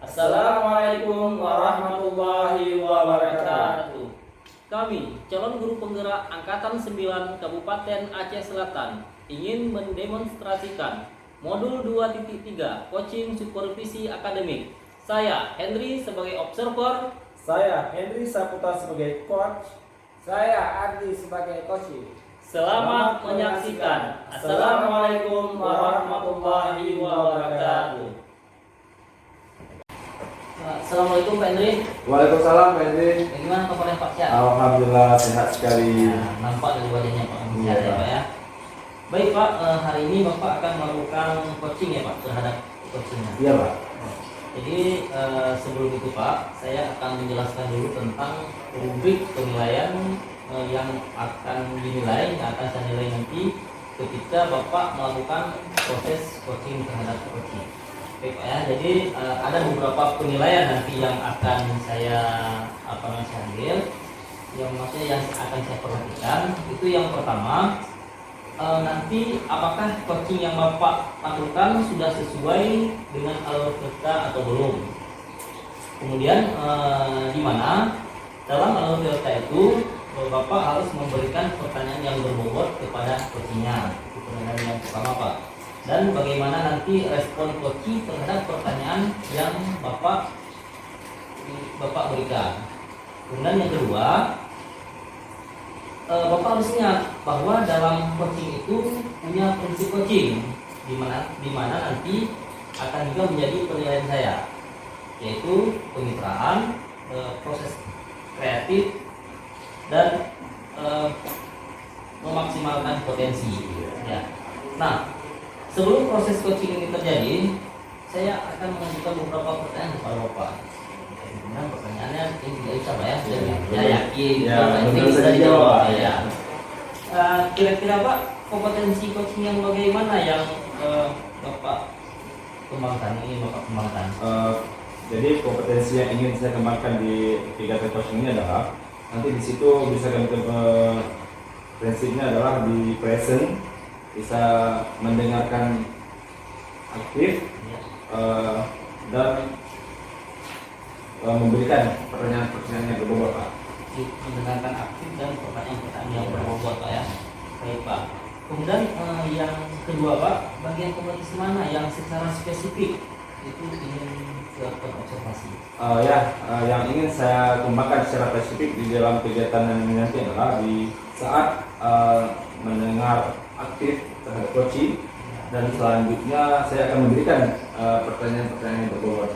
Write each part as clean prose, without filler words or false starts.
Assalamualaikum warahmatullahi wabarakatuh. Kami, calon guru penggerak Angkatan 9 Kabupaten Aceh Selatan, ingin mendemonstrasikan modul 2.3 Coaching Supervisi Akademik. Saya Henry sebagai observer, Saya Henry Saputra sebagai coach. Saya Ardi sebagai coaching. Selamat menyaksikan. Assalamualaikum warahmatullahi wabarakatuh. Assalamualaikum Pak Henry. Waalaikumsalam Pak Henry. Bagaimana kabarnya Pak Syah? Alhamdulillah sehat sekali. Nampak dari wajahnya Pak Iya, ya Pak ya. Baik Pak, hari ini Bapak akan melakukan coaching ya Pak terhadap coachingnya. Iya Pak. Jadi sebelum itu Pak, saya akan menjelaskan dulu tentang rubrik penilaian yang akan dinilai, yang akan saya nilai nanti ketika Bapak melakukan proses coaching terhadap coaching. Baik Pak ya, jadi ada beberapa penilaian nanti yang akan saya ambil, yang maksudnya yang akan saya perhatikan. Itu yang pertama, nanti apakah coaching yang Bapak lakukan sudah sesuai dengan alur cerita atau belum. Kemudian di mana dalam alur cerita itu Bapak harus memberikan pertanyaan yang berbobot kepada coachingnya. Itu penilaian yang pertama Pak. Dan bagaimana nanti respon coaching terhadap pertanyaan yang Bapak berikan. Kemudian yang kedua, Bapak harus ingat bahwa dalam coaching itu punya prinsip coaching di mana nanti akan juga menjadi penilaian saya, yaitu kemitraan, proses kreatif, dan memaksimalkan potensi. Ya. Nah, sebelum proses coaching ini terjadi, saya akan mengajukan beberapa pertanyaan kepada Bapak. Kemudian pertanyaannya ini tidak bisa Pak ya, saya yakin ini bisa dijawab ya. Kira-kira Pak, kompetensi coaching yang bagaimana yang Bapak kembangkan, Jadi kompetensi yang ingin saya kembangkan di kegiatan coaching ini adalah nanti di situ bisa kami prinsipnya adalah di present, bisa mendengarkan aktif dan memberikan pertanyaan-pertanyaan yang berbobot Pak. Mendengarkan aktif dan pertanyaan-pertanyaan yang berbobot Pak ya. Baik Pak. Kemudian yang kedua Pak, bagian kompetensi mana yang secara spesifik itu ingin dilakukan observasi? Yang ingin saya kembangkan secara spesifik di dalam kegiatan ini nanti adalah di saat mendengar aktif terhadap coaching, dan selanjutnya saya akan memberikan pertanyaan-pertanyaan yang berbobot.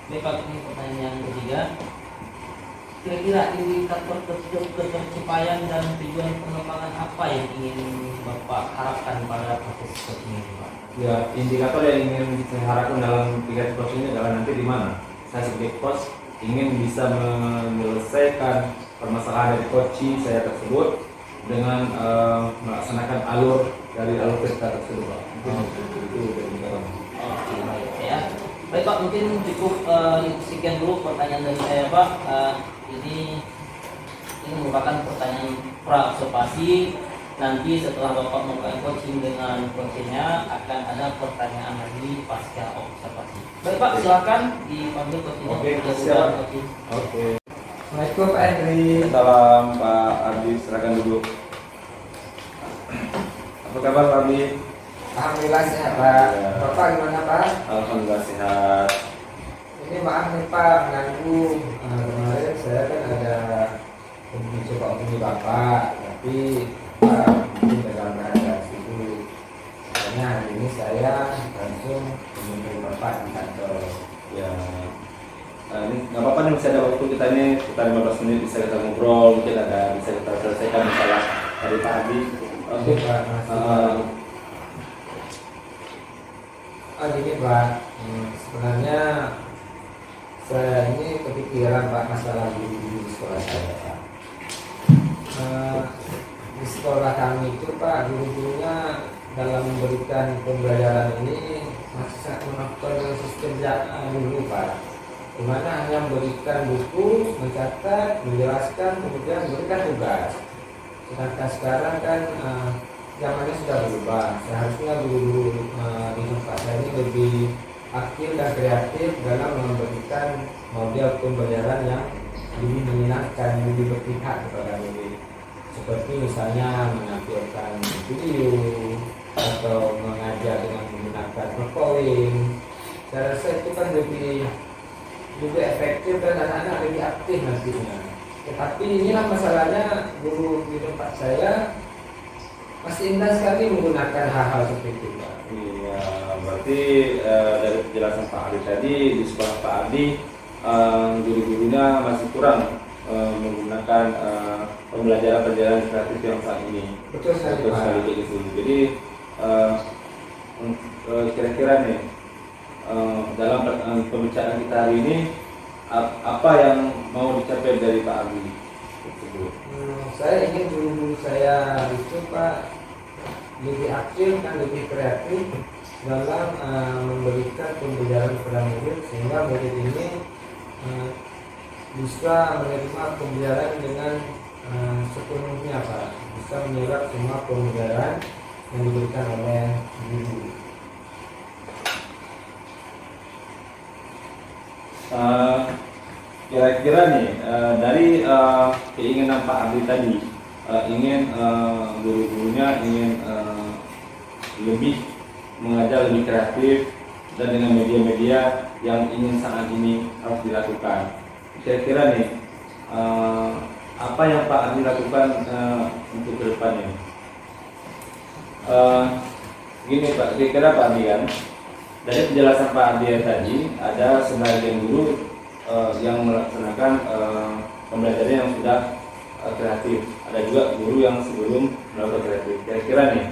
Baik Pak, ini pertanyaan yang ketiga. Kira-kira indikator ketercapaian dan tujuan pengembangan apa yang ingin Bapak harapkan pada proses coaching ini Pak? Ya, indikator yang ingin saya harapkan dalam kegiatan coaching ini adalah nanti di mana saya sebagai coach ingin bisa menyelesaikan permasalahan dari coaching saya tersebut dengan melaksanakan alur cerita tersebut Pak. Baik ya. Baik Pak, mungkin cukup sekian dulu pertanyaan dari saya Pak. Ini merupakan pertanyaan pra-observasi. Nanti setelah Bapak melakukan coaching dengan coachingnya akan ada pertanyaan lagi pasca observasi. Baik Pak, silakan dipanggil coachingnya. Oke, siap. Oke. Assalamualaikum Pak Henry. Salam Pak Ardi, silakan duduk. Apa kabar Pak Ardi? Alhamdulillah sehat Pak. Bapak gimana Pak? Alhamdulillah sehat. Ini maaf nih Pak, mengganggu. Kemarin saya kan ada coba hubungi Bapak, tapi Pak mungkin dalam keadaan sibuk. Karena hari ini saya langsung menghubungi Bapak di kantor. Ya, ini nggak apa-apa nih, masih ada waktu kita 15 menit bisa kita ngobrol, mungkin bisa kita selesaikan masalah dari Pak Ardi. Oke Pak, gini Pak, sebenarnya saya ini kepikiran Pak masalah guru-guru di sekolah saya Pak. Di sekolah kami itu Pak, guru-gurunya dalam memberikan pembelajaran ini masih sangat menggunakan sistem dulu Pak, dimana hanya memberikan buku, mencatat, menjelaskan, kemudian memberikan tugas. Sedangkan sekarang kan zamannya sudah berubah. Seharusnya guru-guru di tempat saya ini lebih aktif dan kreatif dalam memberikan model pembelajaran yang lebih menyenangkan, lebih berpihak kepada murid. Seperti misalnya menampilkan video atau mengajar dengan menggunakan PowerPoint. Saya rasa itu kan lebih efektif dan anak-anak lebih aktif nantinya. Tetapi inilah masalahnya, guru di tempat saya masih indah sekali menggunakan hal-hal seperti itu, Pak. Iya, berarti dari penjelasan Pak Adi tadi, di sekolah Pak Adi guru-gurunya masih kurang menggunakan pembelajaran kreatif yang saat ini. Betul sekali, Betul Pak. sekali kayak gitu. Jadi kira-kira nih dalam pembicaraan kita hari ini apa yang mau dicapai dari Pak Adi tersebut? Saya ingin guru-guru saya itu, Pak, lebih aktif dan lebih kreatif dalam memberikan pembelajaran kepada murid, sehingga murid ini bisa menerima pembelajaran dengan sepenuhnya, Pak. Bisa menyerap semua pembelajaran yang diberikan oleh guru. Kira-kira nih dari keinginan Pak Adi tadi, ingin guru-gurunya ingin lebih mengajar lebih kreatif dan dengan media-media yang ingin saat ini harus dilakukan. Kira-kira nih apa yang Pak Adi lakukan untuk kedepannya? Gini Pak, kira-kira Pak Adi kan, dari penjelasan Pak Adi tadi ada sebagian guru yang melaksanakan pembelajaran yang sudah kreatif. Ada juga guru yang sebelum melakukan kreatif. Kira-kira nih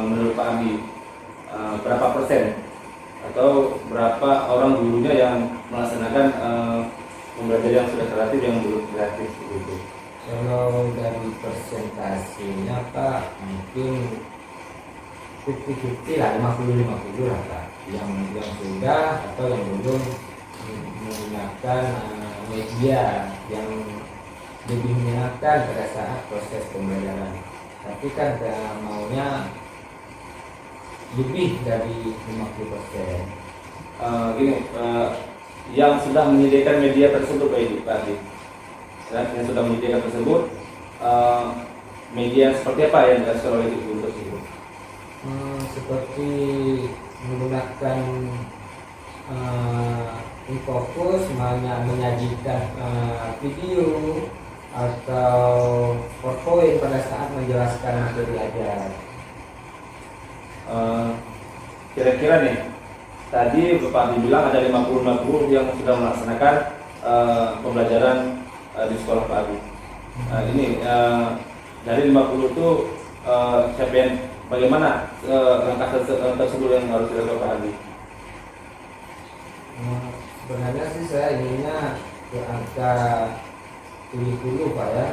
menurut Pak Adi berapa persen atau berapa orang gurunya yang melaksanakan pembelajaran yang sudah kreatif yang belum kreatif begitu? Kalau dari persentasenya, Pak, mungkin 50-50 lah, 50-50 lah, Pak. Yang sudah atau yang belum menggunakan media yang lebih menyenangkan pada saat proses pembelajaran. Tapi kan maunya lebih dari 50%. Gini, yang sudah menyediakan media tersebut Pak Adi, yang sudah menyediakan tersebut media seperti apa yang dikasih oleh guru tersebut? Seperti menggunakan Infocus, menyajikan video atau PowerPoint pada saat menjelaskan materi ajar. Kira-kira nih, tadi Bapak dibilang ada 50-50 yang sudah melaksanakan pembelajaran di sekolah Pak Adi. Ini dari 50 itu siapa yang, bagaimana langkah tersebut yang harus dilakukan Pak Adi? Sebenarnya sih saya inginnya ke angka 70, Pak ya.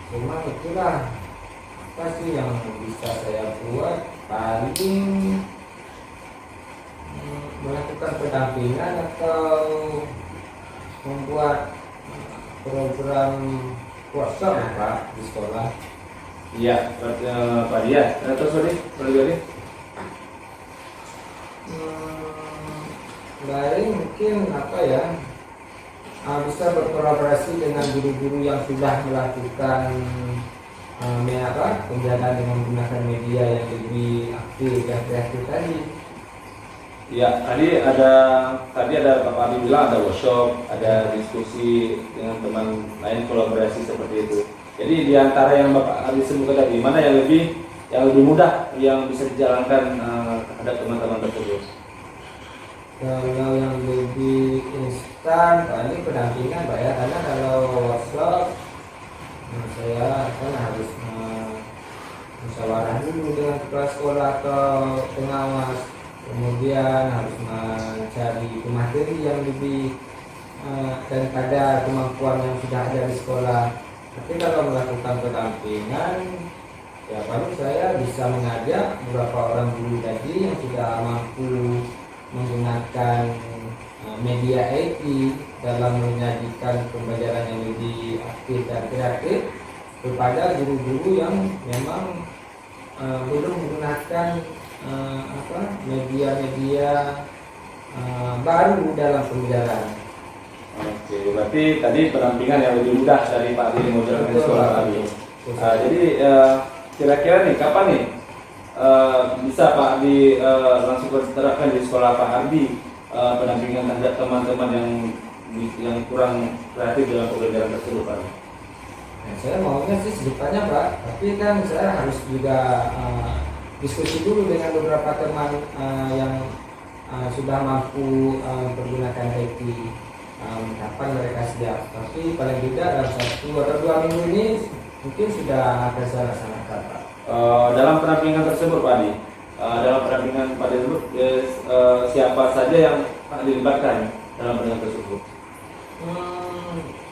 Cuma itulah apa sih yang bisa saya buat, paling melakukan pendampingan atau membuat program workshop, Pak, di sekolah. Iya, Pak Dia. Terus sorry, Lain mungkin apa ya, bisa berkolaborasi dengan guru-guru yang sudah melakukan pembelajaran dengan menggunakan media yang lebih aktif dan kreatif tadi. Ya, tadi ada Bapak Adi bilang ada workshop, ada diskusi dengan teman lain, kolaborasi seperti itu. Jadi di antara yang Bapak Adi sebutkan tadi, mana yang lebih mudah yang bisa dijalankan terhadap teman-teman tersebut? Kalau yang lebih instan paling pendampingan, Pak ya, karena kalau workshop saya kan harus musyawarah dulu dengan kepala sekolah atau pengawas, kemudian harus mencari materi yang lebih daripada kemampuan yang sudah ada di sekolah. Tapi kalau melakukan pendampingan, ya paling saya bisa mengajak beberapa orang guru tadi yang sudah mampu menggunakan media IT dalam menyajikan pembelajaran yang lebih aktif dan kreatif kepada guru-guru yang memang belum menggunakan media-media baru dalam pembelajaran. Oke, berarti tadi pendampingan yang lebih mudah dari Pak Adi menjalankan Betul, sekolah Pak. tadi. Betul. Jadi kira-kira nih kapan nih bisa Pak Adi langsung terapkan di sekolah Pak Adi pendampingan terhadap teman-teman yang kurang kreatif dalam pembelajaran tersebut Pak? Nah, saya maunya sih sedepannya Pak, tapi kan saya harus juga diskusi dulu dengan beberapa teman yang sudah mampu menggunakan IT. Kapan mereka siap? Tapi paling tidak dalam 1 atau 2 minggu ini mungkin sudah akan saya laksanakan Pak. Dalam pendampingan tersebut Pak Adi, dalam pendampingan Pak Adi tersebut siapa saja yang Pak Adi libatkan dalam pendampingan tersebut?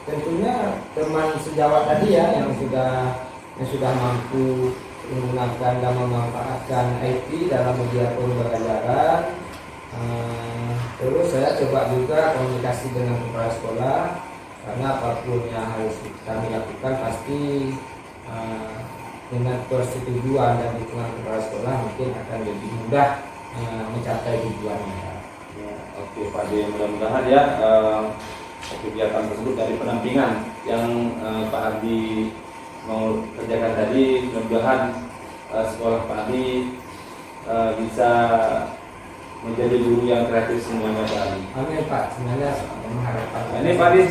Tentunya teman sejawat tadi ya yang sudah mampu menggunakan dan memanfaatkan IT dalam media pembelajaran. Terus saya coba juga komunikasi dengan kepala sekolah, karena apapun yang harus kami lakukan pasti dengan persetujuan dan dukungan kepala sekolah mungkin akan lebih mudah mencapai tujuannya. Ya, oke Pak Adi, mudah-mudahan ya kegiatan tersebut dari pendampingan yang Pak Adi mau kerjakan tadi, mudah-mudahan sekolah Pak Adi bisa menjadi guru yang kreatif semuanya Pak Adi. Amin Pak, sebenarnya mengharapkan. Nah, ini Pak Adi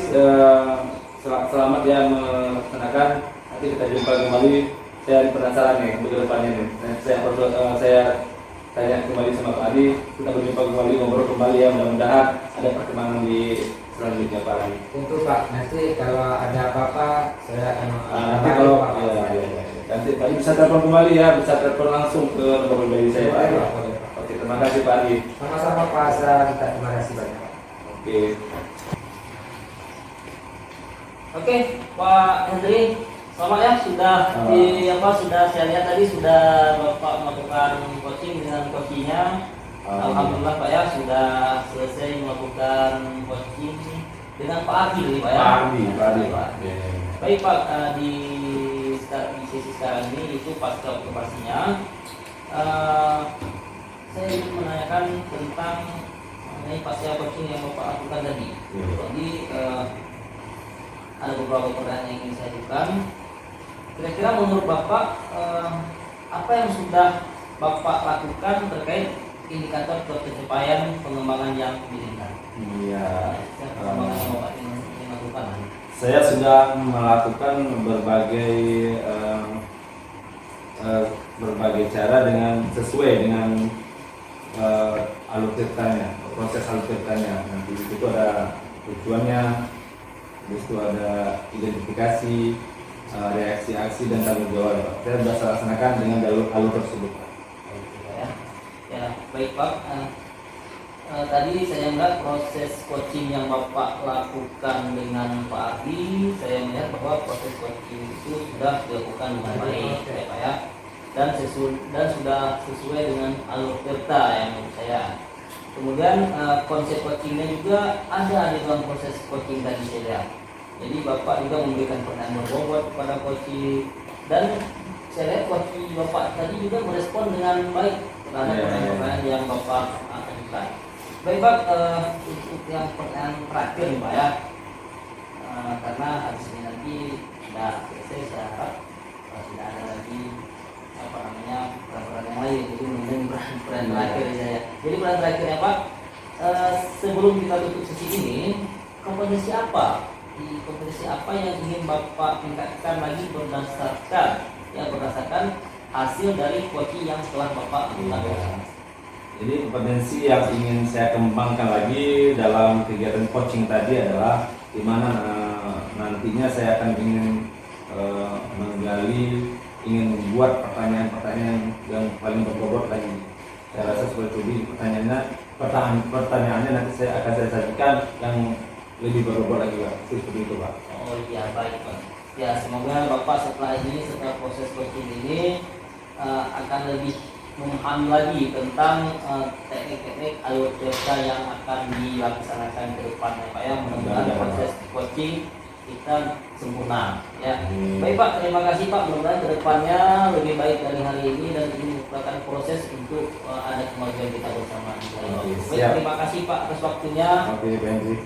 selamat ya melaksanakan. Nanti kita jumpa kembali. Saya penasaran nih untuk depannya nih. Saya tanya kembali sama Pak Adi. Kita berjumpa kembali, ngobrol kembali ya. Mudah-mudahan ada perkembangan di selanjutnya Pak Adi. Tentu Pak, nanti kalau ada apa-apa saya akan Nanti kalau nanti Pak Adi bisa telepon kembali ya, bisa telepon langsung ke nomor pribadi saya Pak Adi. Oke, terima kasih Pak Adi. Sama-sama Pak Hasan, terima kasih banyak. Oke. Oke, Pak Hendri, selamat ya sudah sudah saya lihat tadi sudah Bapak melakukan coaching dengan coachingnya. Alhamdulillah Pak ya sudah selesai melakukan coaching dengan Pak Adi Pak ya. Pak Adi. Baik Pak, di sesi sekarang ini itu pasca observasinya saya ingin menanyakan tentang mengenai pasca coaching yang Bapak lakukan tadi. Jadi ada beberapa pertanyaan yang ingin saya ajukan. Kira-kira menurut Bapak apa yang sudah Bapak lakukan terkait indikator pencapaian pengembangan yang diinginkan? Iya. Pengembangan yang Bapak ingin lakukan. Saya sudah melakukan berbagai cara dengan sesuai dengan alur ceritanya, proses alur ceritanya. Nanti itu ada tujuannya, habis itu ada identifikasi, reaksi aksi dan tanggung jawab. Saya sudah laksanakan dengan alur tersebut. Ya, baik Pak. Tadi saya melihat proses coaching yang Bapak lakukan dengan Pak Adi. Saya melihat bahwa proses coaching itu sudah dilakukan dengan baik, ya Pak ya. Dan sudah sesuai dengan alur cerita yang menurut saya. Kemudian konsep coachingnya juga ada di dalam proses coaching tadi saya lihat. Jadi Bapak juga memberikan pertanyaan berbobot kepada coaching, dan saya lihat coaching Bapak tadi juga merespon dengan baik terhadap pertanyaan yang Bapak ajukan. Baik Pak, untuk yang pertanyaan terakhir nih Pak ya, karena habis ini nanti sudah selesai, saya harap tidak ada lagi peran-peran yang lain, jadi mungkin peran terakhir saya. Jadi peran terakhirnya Pak, sebelum kita tutup sesi ini, kompetensi apa yang ingin Bapak tingkatkan lagi berdasarkan hasil dari coaching yang telah Bapak lakukan? Jadi kompetensi yang ingin saya kembangkan lagi dalam kegiatan coaching tadi adalah di mana nantinya saya akan ingin ingin membuat pertanyaan-pertanyaan yang paling berbobot lagi. Saya rasa seperti itu pertanyaannya nanti akan saya sajikan yang lebih berbobot lagi Pak. Seperti itu Pak. Oh iya, baik Pak. Ya, semoga Bapak setelah proses coaching ini akan lebih memahami lagi tentang teknik-teknik alur cerita yang akan dilaksanakan ke depannya Pak ya. Mudah-mudahan proses coaching kita sempurna ya. Baik Pak, terima kasih Pak, mudah-mudahan kedepannya lebih baik dari hari ini dan ini merupakan proses untuk ada kemajuan kita bersama. Oke, Baik, siap. terima kasih Pak atas waktunya. Oke, Pak Hendri.